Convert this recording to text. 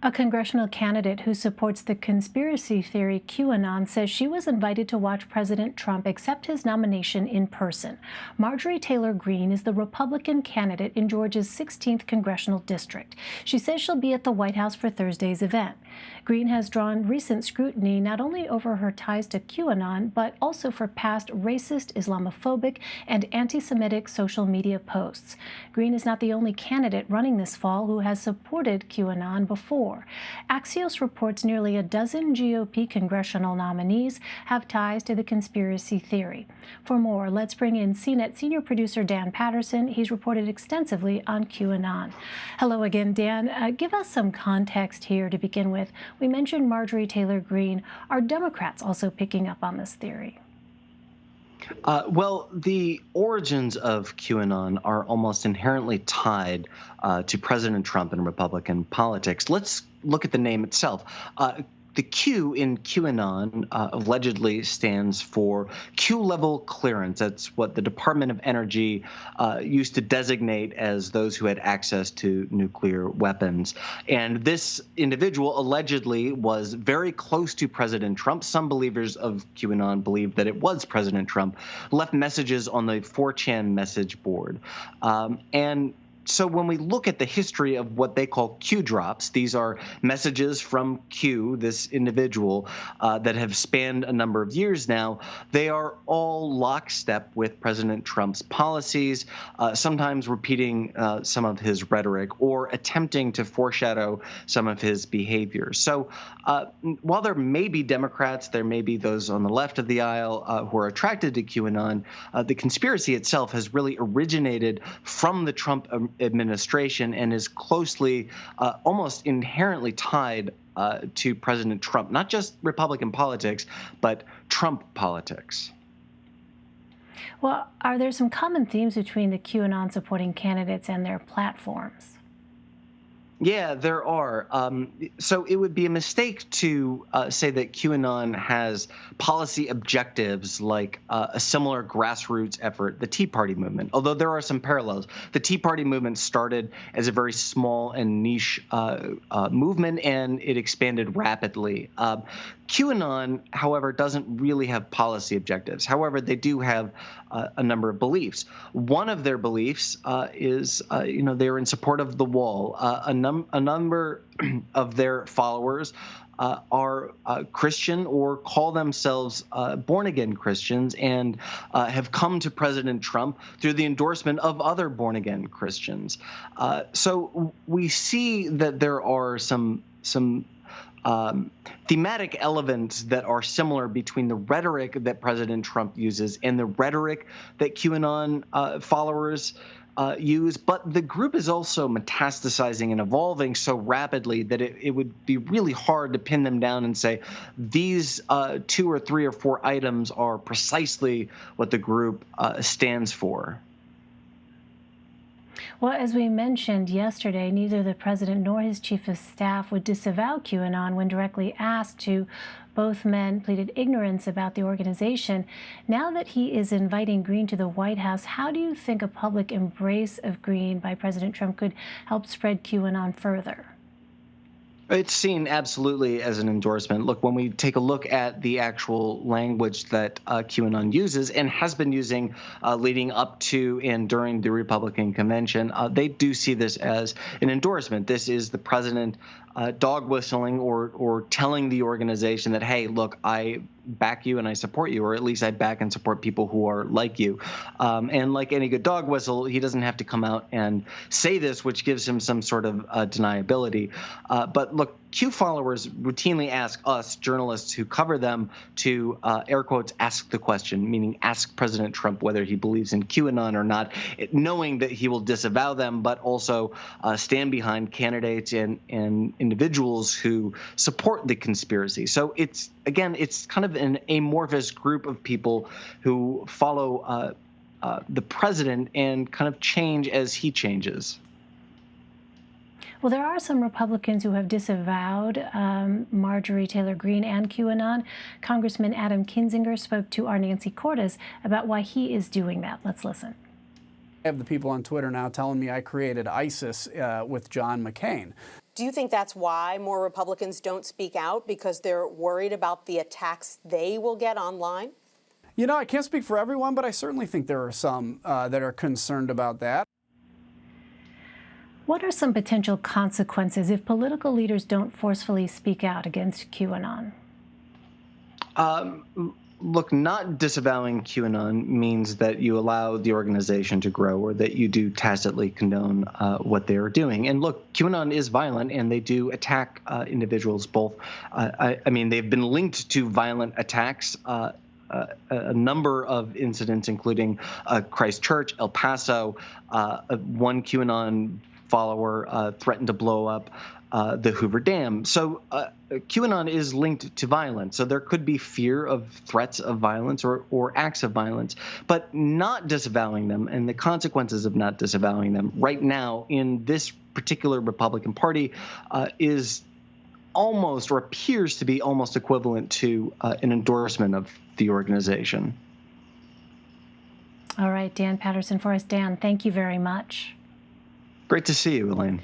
A congressional candidate who supports the conspiracy theory QAnon says she was invited to watch President Trump accept his nomination in person. Marjorie Taylor Greene is the Republican candidate in Georgia's 16th congressional district. She says she'll be at the White House for Thursday's event. Greene has drawn recent scrutiny not only over her ties to QAnon, but also for past racist, Islamophobic, and anti-Semitic social media posts. Greene is not the only candidate running this fall who has supported QAnon before. Axios reports nearly a dozen GOP congressional nominees have ties to the conspiracy theory. For more, let's bring in CNET senior producer Dan Patterson. He's reported extensively on QAnon. Hello again, Dan. Give us some context here to begin with. We mentioned Marjorie Taylor Greene. Are Democrats also picking up on this theory? Well, the origins of QAnon are almost inherently tied to President Trump and Republican politics. Let's look at the name itself. The Q in QAnon allegedly stands for Q-level clearance. That's what the Department of Energy used to designate as those who had access to nuclear weapons. And this individual allegedly was very close to President Trump. Some believers of QAnon believe that it was President Trump, left messages on the 4chan message board. So when we look at the history of what they call Q drops, these are messages from Q, this individual, that have spanned a number of years now. They are all lockstep with President Trump's policies, sometimes repeating some of his rhetoric or attempting to foreshadow some of his behavior. So while there may be Democrats, there may be those on the left of the aisle who are attracted to QAnon, the conspiracy itself has really originated from the Trump administration and is closely, almost inherently tied to President Trump, not just Republican politics, but Trump politics. Well, are there some common themes between the QAnon supporting candidates and their platforms? Yeah, there are. So it would be a mistake to say that QAnon has policy objectives like a similar grassroots effort, the Tea Party movement, although there are some parallels. The Tea Party movement started as a very small and niche movement, and it expanded rapidly. QAnon, however, doesn't really have policy objectives. However, they do have a number of beliefs. One of their beliefs is, they're in support of the wall. A number of their followers are Christian or call themselves born-again Christians and have come to President Trump through the endorsement of other born-again Christians. So we see that there are some thematic elements that are similar between the rhetoric that President Trump uses and the rhetoric that QAnon followers use, but the group is also metastasizing and evolving so rapidly that it would be really hard to pin them down and say these 2 or 3 or 4 items are precisely what the group stands for. Well, as we mentioned yesterday, neither the president nor his chief of staff would disavow QAnon when directly asked to. Both men pleaded ignorance about the organization. Now that he is inviting Greene to the White House, how do you think a public embrace of Greene by President Trump could help spread QAnon further? It's seen absolutely as an endorsement. Look, when we take a look at the actual language that QAnon uses and has been using leading up to and during the Republican convention, they do see this as an endorsement. This is the president dog whistling or telling the organization that, hey, look, I back you and I support you, or at least I back and support people who are like you. And like any good dog whistle, he doesn't have to come out and say this, which gives him some sort of deniability. But look, Q followers routinely ask us, journalists who cover them, to, air quotes, ask the question, meaning ask President Trump whether he believes in QAnon or not, knowing that he will disavow them, but also stand behind candidates and individuals who support the conspiracy. So it's kind of an amorphous group of people who follow the president and kind of change as he changes. Well, there are some Republicans who have disavowed Marjorie Taylor Greene and QAnon. Congressman Adam Kinzinger spoke to our Nancy Cordes about why he is doing that. Let's listen. I have the people on Twitter now telling me I created ISIS with John McCain. Do you think that's why more Republicans don't speak out, because they're worried about the attacks they will get online? You know, I can't speak for everyone, but I certainly think there are some that are concerned about that. What are some potential consequences if political leaders don't forcefully speak out against QAnon? Look, not disavowing QAnon means that you allow the organization to grow or that you do tacitly condone what they are doing. And look, QAnon is violent, and they do attack individuals both. I mean, they've been linked to violent attacks. A number of incidents, including Christchurch, El Paso. One QAnon follower threatened to blow up the Hoover Dam. So QAnon is linked to violence. So there could be fear of threats of violence or acts of violence, but not disavowing them and the consequences of not disavowing them right now in this particular Republican Party is almost, or appears to be almost, equivalent to an endorsement of the organization. All right, Dan Patterson for us. Dan, thank you very much. Great to see you, Elaine.